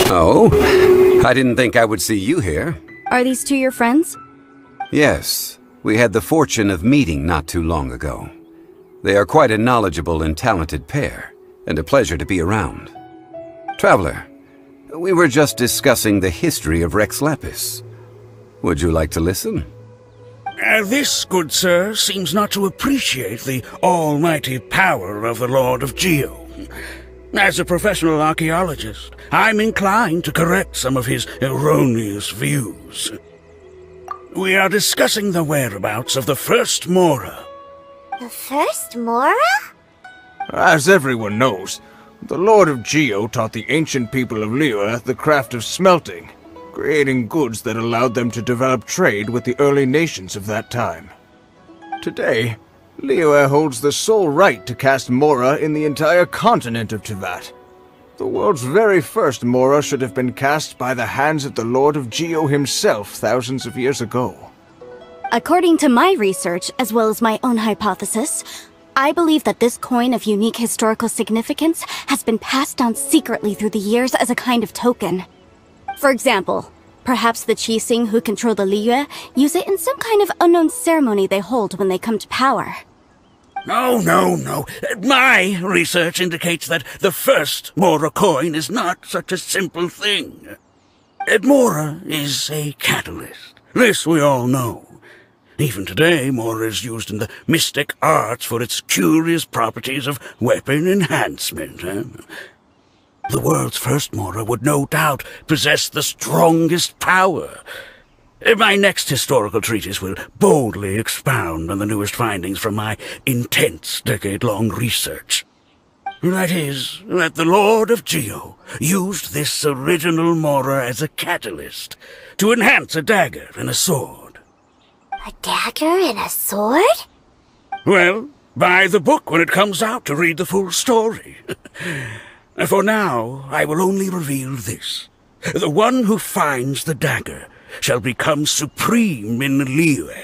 Oh, I didn't think I would see you here. Are these two your friends? Yes, we had the fortune of meeting not too long ago. They are quite a knowledgeable and talented pair, and a pleasure to be around. Traveler, we were just discussing the history of Rex Lapis. Would you like to listen? This, good sir, seems not to appreciate the almighty power of the Lord of Geo. As a professional archaeologist, I'm inclined to correct some of his erroneous views. We are discussing the whereabouts of the first Mora. The first Mora? As everyone knows, the Lord of Geo taught the ancient people of Liyue the craft of smelting, creating goods that allowed them to develop trade with the early nations of that time. Today, Liyue holds the sole right to cast Mora in the entire continent of Teyvat. The world's very first Mora should have been cast by the hands of the Lord of Geo himself thousands of years ago. According to my research, as well as my own hypothesis, I believe that this coin of unique historical significance has been passed down secretly through the years as a kind of token. For example, perhaps the Qixing who control the Liyue use it in some kind of unknown ceremony they hold when they come to power. No. My research indicates that the first Mora coin is not such a simple thing. Mora is a catalyst. This we all know. Even today, Mora is used in the mystic arts for its curious properties of weapon enhancement. The world's first Mora would no doubt possess the strongest power. My next historical treatise will boldly expound on the newest findings from my intense decade-long research. That is, that the Lord of Geo used this original Mora as a catalyst to enhance a dagger and a sword. A dagger and a sword? Well, buy the book when it comes out to read the full story. For now, I will only reveal this. The one who finds the dagger shall become supreme in Liyue,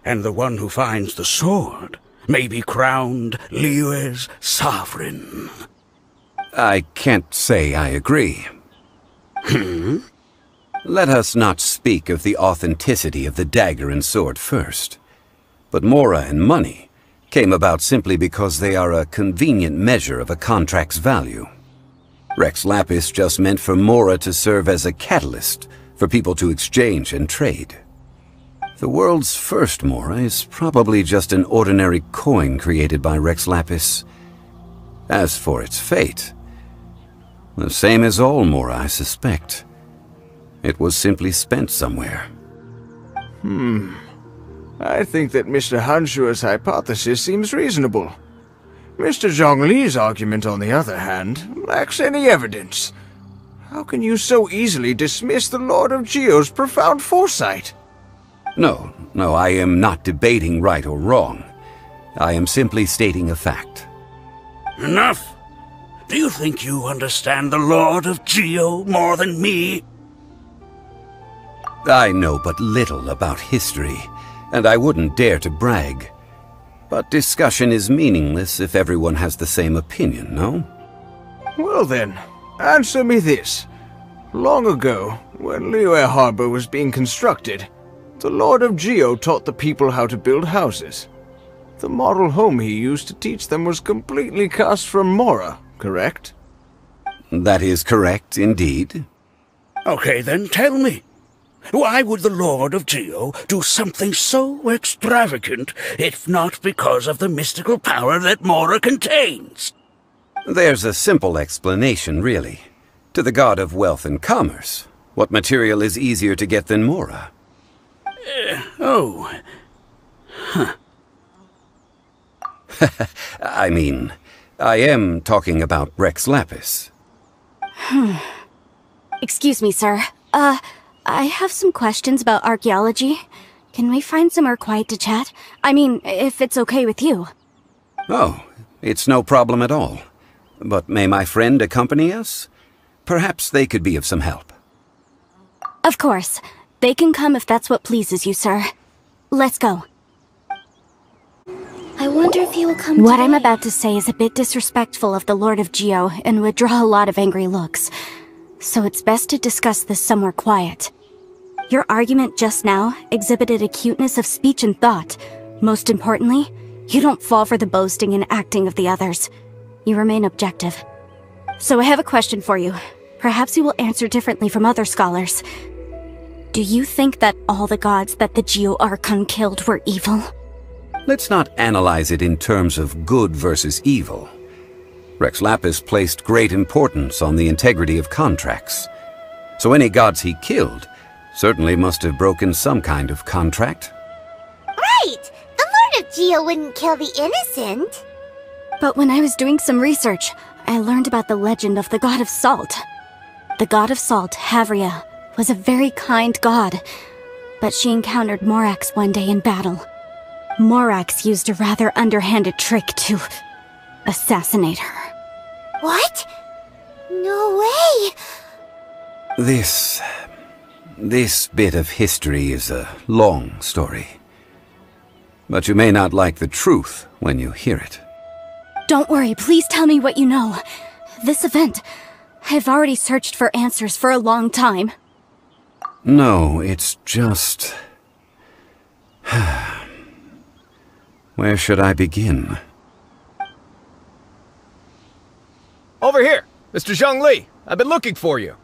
and the one who finds the sword may be crowned Liyue's sovereign. I can't say I agree. Let us not speak of the authenticity of the dagger and sword first. But Mora and money came about simply because they are a convenient measure of a contract's value. Rex Lapis just meant for Mora to serve as a catalyst for people to exchange and trade. The world's first Mora is probably just an ordinary coin created by Rex Lapis. As for its fate, the same as all Mora, I suspect. It was simply spent somewhere. I think that Mr. Hanshua's hypothesis seems reasonable. Mr. Zhongli's argument, on the other hand, lacks any evidence. How can you so easily dismiss the Lord of Geo's profound foresight? No, I am not debating right or wrong. I am simply stating a fact. Enough! Do you think you understand the Lord of Geo more than me? I know but little about history, and I wouldn't dare to brag. But discussion is meaningless if everyone has the same opinion, no? Well then, answer me this. Long ago, when Liyue Harbor was being constructed, the Lord of Geo taught the people how to build houses. The model home he used to teach them was completely cast from Mora, correct? That is correct, indeed. Okay, then tell me. Why would the Lord of Geo do something so extravagant, if not because of the mystical power that Mora contains? There's a simple explanation, really. To the god of wealth and commerce, what material is easier to get than Mora? I mean, I am talking about Rex Lapis. Excuse me, sir. I have some questions about archaeology. Can we find somewhere quiet to chat? I mean, if it's okay with you. Oh, it's no problem at all. But may my friend accompany us? Perhaps they could be of some help. Of course. They can come if that's what pleases you, sir. Let's go. I wonder if he will come What today. I'm about to say is a bit disrespectful of the Lord of Geo and would draw a lot of angry looks. so it's best to discuss this somewhere quiet. Your argument just now exhibited acuteness of speech and thought. Most importantly, you don't fall for the boasting and acting of the others. You remain objective. So I have a question for you. Perhaps you will answer differently from other scholars. Do you think that all the gods that the Geo Archon killed were evil? Let's not analyze it in terms of good versus evil. Rex Lapis placed great importance on the integrity of contracts. So any gods he killed certainly must have broken some kind of contract. Right! The Lord of Geo wouldn't kill the innocent. But when I was doing some research, I learned about the legend of the God of Salt. The God of Salt, Havria, was a very kind god, but she encountered Morax one day in battle. Morax used a rather underhanded trick to assassinate her. What? No way! This bit of history is a long story. But you may not like the truth when you hear it. Don't worry, please tell me what you know. This event, I've already searched for answers for a long time. No, it's just... Where should I begin? Over here! Mr. Zhongli! I've been looking for you!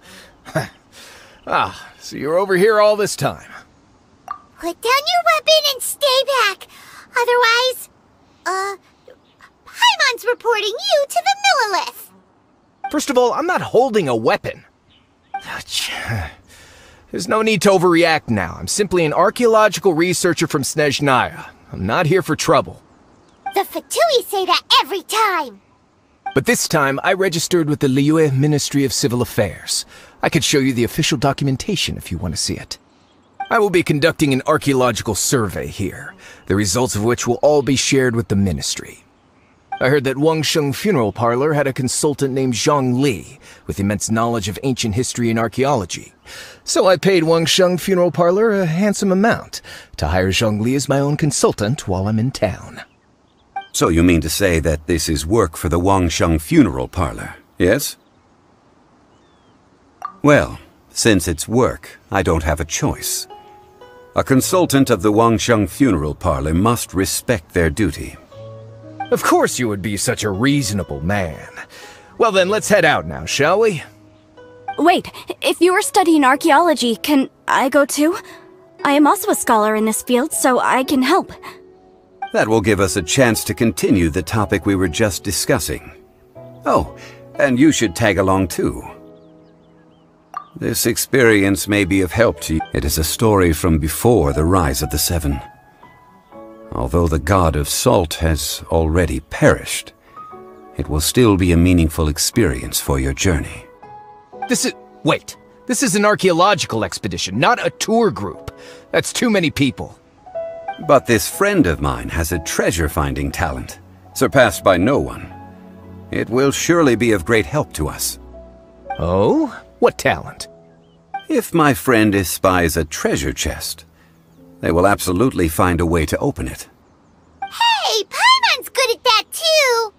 So you're over here all this time. Put down your weapon and stay back. Otherwise, Paimon's reporting you to the Millelith. First of all, I'm not holding a weapon. There's no need to overreact now. I'm simply an archaeological researcher from Snezhnaya. I'm not here for trouble. The Fatui say that every time. But this time, I registered with the Liyue Ministry of Civil Affairs. I could show you the official documentation if you want to see it. I will be conducting an archaeological survey here, the results of which will all be shared with the ministry. I heard that Wangsheng Funeral Parlor had a consultant named Zhang Li, with immense knowledge of ancient history and archaeology. So I paid Wangsheng Funeral Parlor a handsome amount to hire Zhang Li as my own consultant while I'm in town. So you mean to say that this is work for the Wangsheng Funeral Parlor, yes? Well, since it's work, I don't have a choice. A consultant of the Wangsheng Funeral Parlor must respect their duty. Of course you would be such a reasonable man. Well then, let's head out now, shall we? Wait, if you are studying archaeology, can I go too? I am also a scholar in this field, so I can help. That will give us a chance to continue the topic we were just discussing. Oh, and you should tag along too. This experience may be of help to you. It is a story from before the rise of the Seven. Although the God of Salt has already perished, it will still be a meaningful experience for your journey. Wait. This is an archaeological expedition, not a tour group. That's too many people. But this friend of mine has a treasure-finding talent, surpassed by no one. It will surely be of great help to us. Oh? What talent? If my friend espies a treasure chest, they will absolutely find a way to open it. Hey, Paimon's good at that too.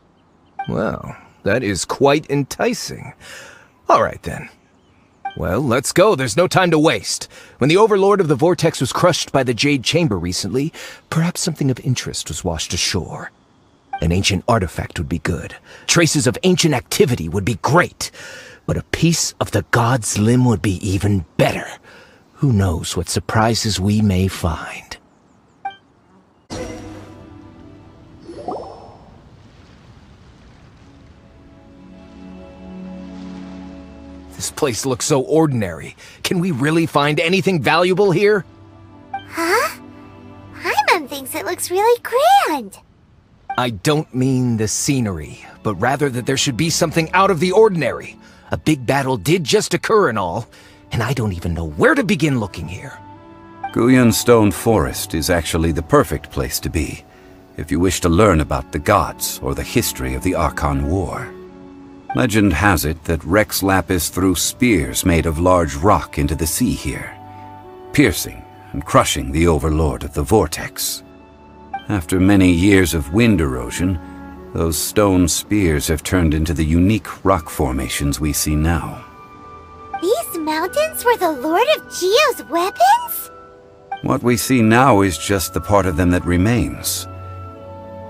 Well, that is quite enticing. All right then. Well, let's go. There's no time to waste. When the Overlord of the Vortex was crushed by the Jade Chamber recently, perhaps something of interest was washed ashore. An ancient artifact would be good. Traces of ancient activity would be great. But a piece of the god's limb would be even better. Who knows what surprises we may find. This place looks so ordinary. Can we really find anything valuable here? Huh? Paimon thinks it looks really grand. I don't mean the scenery, but rather that there should be something out of the ordinary. A big battle did just occur and all, and I don't even know where to begin looking here. Guyan Stone Forest is actually the perfect place to be, if you wish to learn about the gods or the history of the Archon War. Legend has it that Rex Lapis threw spears made of large rock into the sea here, piercing and crushing the Overlord of the Vortex. After many years of wind erosion, those stone spears have turned into the unique rock formations we see now. mountains were the Lord of Geo's weapons? What we see now is just the part of them that remains.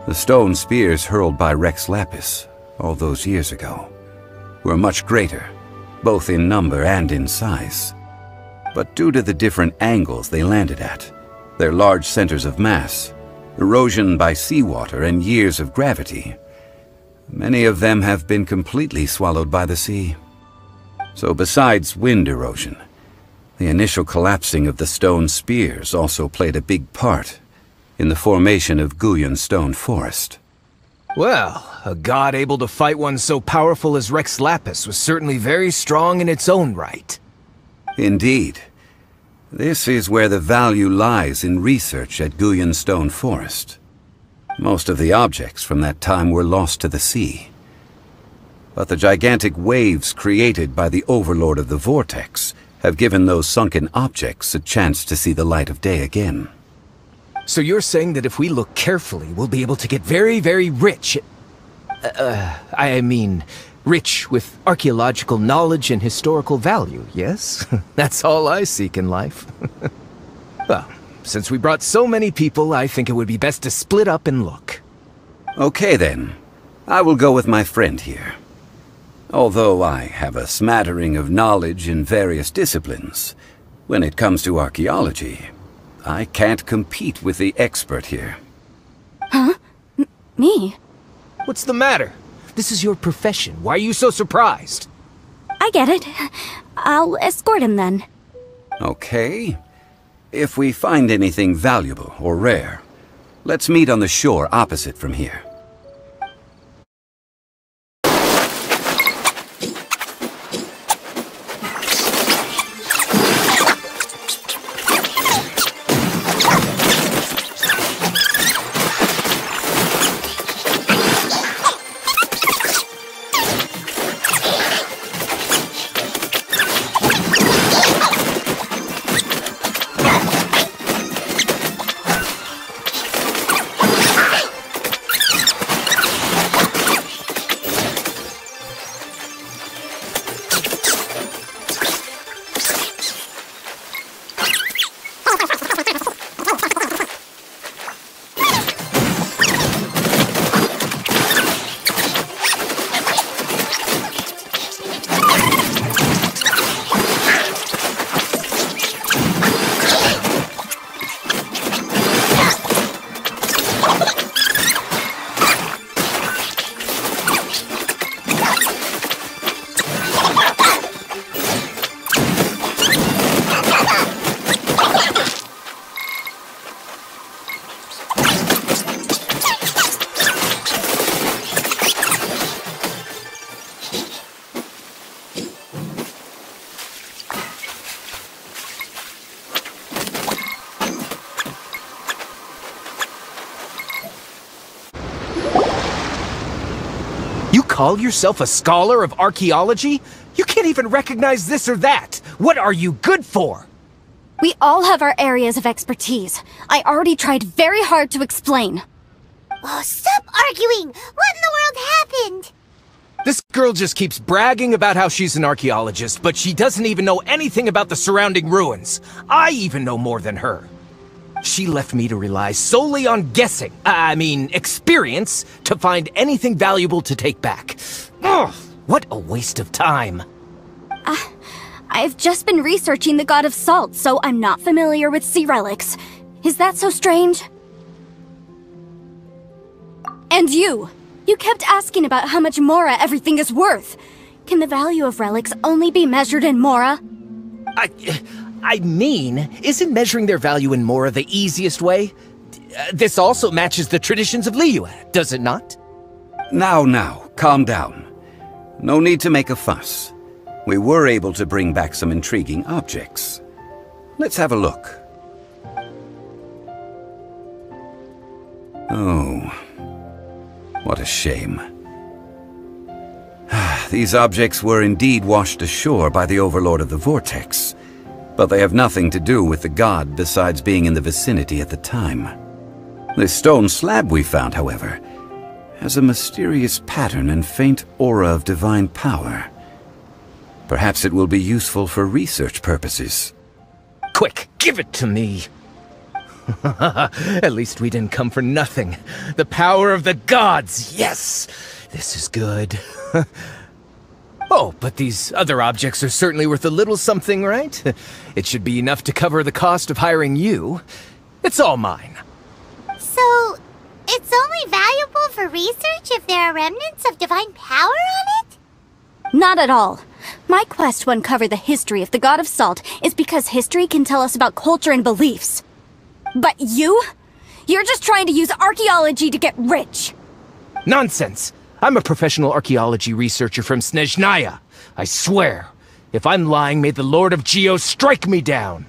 The stone spears hurled by Rex Lapis all those years ago were much greater, both in number and in size. But due to the different angles they landed at, their large centers of mass, erosion by seawater, and years of gravity, many of them have been completely swallowed by the sea. So besides wind erosion, the initial collapsing of the stone spears also played a big part in the formation of Guyan Stone Forest. Well, a god able to fight one so powerful as Rex Lapis was certainly very strong in its own right. Indeed. This is where the value lies in research at Guyan Stone Forest. Most of the objects from that time were lost to the sea. But the gigantic waves created by the Overlord of the Vortex have given those sunken objects a chance to see the light of day again. So you're saying that if we look carefully, we'll be able to get very, very rich. Rich with archaeological knowledge and historical value, yes? That's all I seek in life. Well, since we brought so many people, I think it would be best to split up and look. Okay then. I will go with my friend here. Although I have a smattering of knowledge in various disciplines, when it comes to archaeology, I can't compete with the expert here. Huh? Me? What's the matter? This is your profession. Why are you so surprised? I get it. I'll escort him then. Okay. If we find anything valuable or rare, let's meet on the shore opposite from here. Call yourself a scholar of archaeology? You can't even recognize this or that. What are you good for? We all have our areas of expertise. I already tried very hard to explain. Oh, stop arguing! What in the world happened? This girl just keeps bragging about how she's an archaeologist, but she doesn't even know anything about the surrounding ruins. I even know more than her. She left me to rely solely on guessing, experience, to find anything valuable to take back. Ugh, what a waste of time. I've just been researching the God of Salt, so I'm not familiar with sea relics. Is that so strange? And you kept asking about how much Mora everything is worth. Can the value of relics only be measured in Mora? Isn't measuring their value in Mora the easiest way? This also matches the traditions of Liyue, does it not? Now, calm down. No need to make a fuss. We were able to bring back some intriguing objects. Let's have a look. Oh, what a shame. These objects were indeed washed ashore by the Overlord of the Vortex, but they have nothing to do with the god besides being in the vicinity at the time. This stone slab we found, however, has a mysterious pattern and faint aura of divine power. Perhaps it will be useful for research purposes. Quick, give it to me! At least we didn't come for nothing. The power of the gods, yes! This is good. Oh, but these other objects are certainly worth a little something, right? It should be enough to cover the cost of hiring you. It's all mine. So, it's only valuable for research if there are remnants of divine power on it? Not at all. My quest to uncover the history of the God of Salt is because history can tell us about culture and beliefs. But you? You're just trying to use archaeology to get rich. Nonsense! I'm a professional archaeology researcher from Snezhnaya. I swear, if I'm lying, may the Lord of Geo strike me down.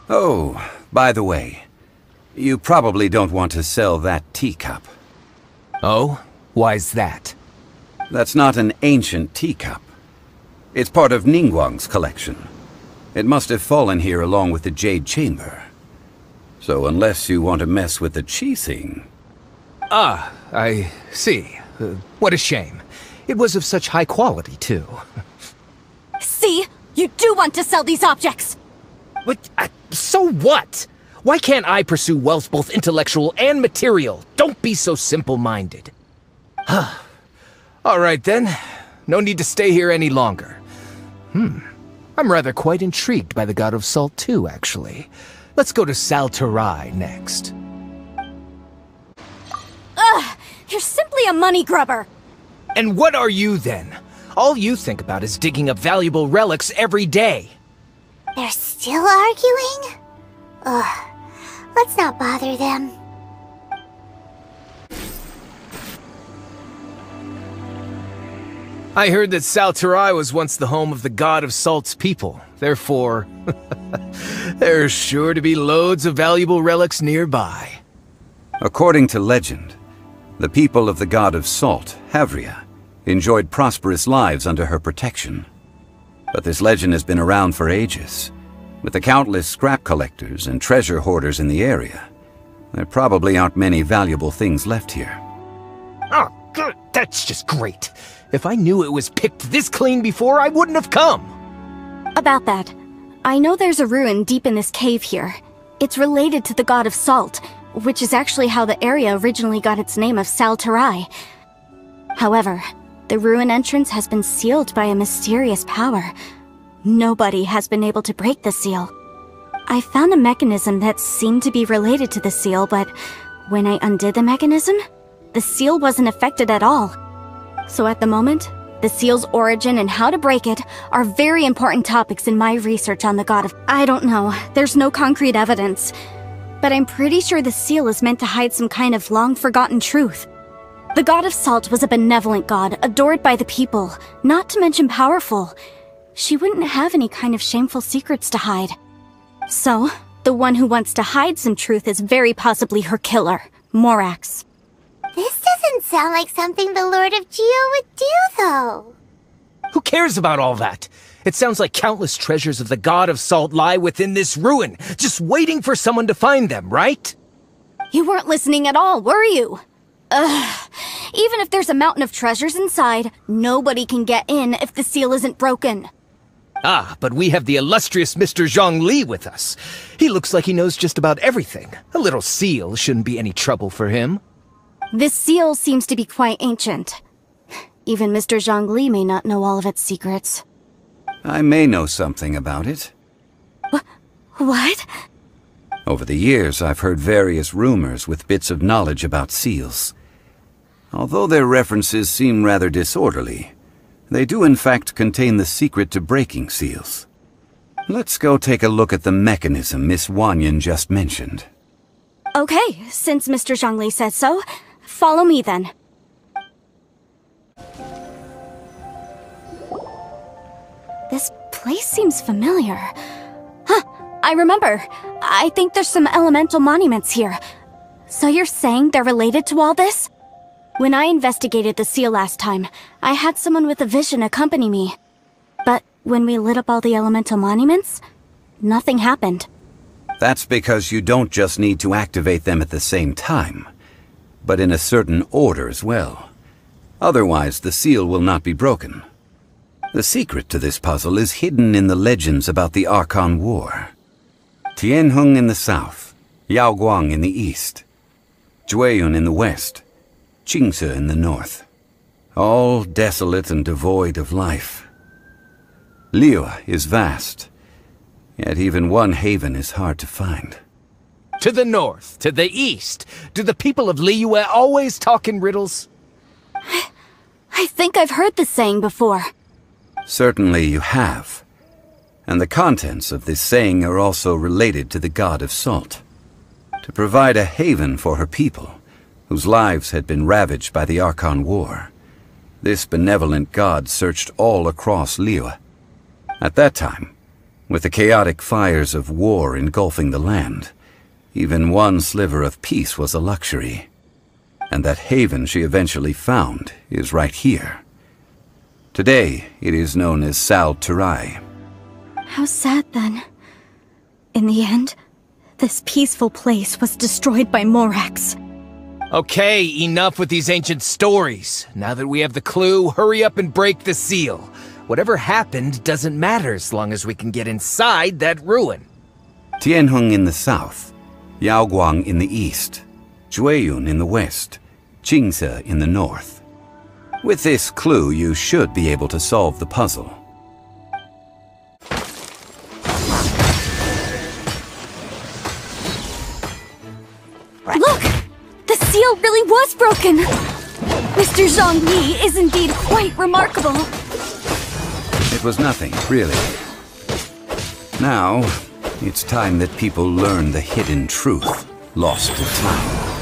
Oh, by the way, you probably don't want to sell that teacup. Oh? Why's that? That's not an ancient teacup. It's part of Ningguang's collection. It must have fallen here along with the Jade Chamber. So unless you want to mess with the Qixing... Ah, I see. What a shame. It was of such high quality, too. See? You do want to sell these objects! But, so what? Why can't I pursue wealth both intellectual and material? Don't be so simple-minded. All right, then. No need to stay here any longer. I'm rather quite intrigued by the God of Salt, too, actually. Let's go to Sal Tarai next. Ugh! You're simply a money grubber! And what are you, then? All you think about is digging up valuable relics every day. They're still arguing? Ugh. Let's not bother them. I heard that Sal Tarai was once the home of the God of Salt's people. Therefore, there's sure to be loads of valuable relics nearby. According to legend, the people of the God of Salt, Havria, enjoyed prosperous lives under her protection. But this legend has been around for ages. With the countless scrap collectors and treasure hoarders in the area, there probably aren't many valuable things left here. Oh, good. That's just great. If I knew it was picked this clean before, I wouldn't have come. About that, I know there's a ruin deep in this cave here. It's related to the God of Salt, which is actually how the area originally got its name of Sal Tarai. However, the ruin entrance has been sealed by a mysterious power. Nobody has been able to break the seal. I found a mechanism that seemed to be related to the seal, but when I undid the mechanism, the seal wasn't affected at all. So at the moment, the seal's origin and how to break it are very important topics in my research on the God of... I don't know, there's no concrete evidence. But I'm pretty sure the seal is meant to hide some kind of long-forgotten truth. The God of Salt was a benevolent god, adored by the people, not to mention powerful. She wouldn't have any kind of shameful secrets to hide. So, the one who wants to hide some truth is very possibly her killer, Morax. This doesn't sound like something the Lord of Geo would do, though. Who cares about all that? It sounds like countless treasures of the God of Salt lie within this ruin, just waiting for someone to find them, right? You weren't listening at all, were you? Ugh. Even if there's a mountain of treasures inside, nobody can get in if the seal isn't broken. Ah, but we have the illustrious Mr. Zhongli with us. He looks like he knows just about everything. A little seal shouldn't be any trouble for him. This seal seems to be quite ancient. Even Mr. Zhongli may not know all of its secrets. I may know something about it. What? Over the years, I've heard various rumors with bits of knowledge about seals. Although their references seem rather disorderly, they do in fact contain the secret to breaking seals. Let's go take a look at the mechanism Miss Wanyan just mentioned. Okay, since Mr. Zhongli says so, follow me then. This place seems familiar. Huh, I remember. I think there's some elemental monuments here. So you're saying they're related to all this? When I investigated the seal last time, I had someone with a vision accompany me. But when we lit up all the elemental monuments, nothing happened. That's because you don't just need to activate them at the same time, but in a certain order as well. Otherwise, the seal will not be broken. The secret to this puzzle is hidden in the legends about the Archon War. Tianheng in the south, Yaoguang in the east, Jueyun in the west, Qingce in the north. All desolate and devoid of life. Liyue is vast, yet even one haven is hard to find. To the north, to the east. Do the people of Liyue always talk in riddles? I think I've heard this saying before. Certainly you have. And the contents of this saying are also related to the god of salt. To provide a haven for her people, whose lives had been ravaged by the Archon War, this benevolent god searched all across Liyue. At that time, with the chaotic fires of war engulfing the land, even one sliver of peace was a luxury. And that haven she eventually found is right here. Today, it is known as Sal Turai. How sad then. In the end, this peaceful place was destroyed by Morax. Okay, enough with these ancient stories. Now that we have the clue, hurry up and break the seal. Whatever happened doesn't matter as long as we can get inside that ruin. Tianheng in the south, Yaoguang in the east, Jueyun in the west, Qingce in the north. With this clue, you should be able to solve the puzzle. Look! The seal really was broken! Mr. Zhongli is indeed quite remarkable. It was nothing, really. Now, it's time that people learn the hidden truth lost to time.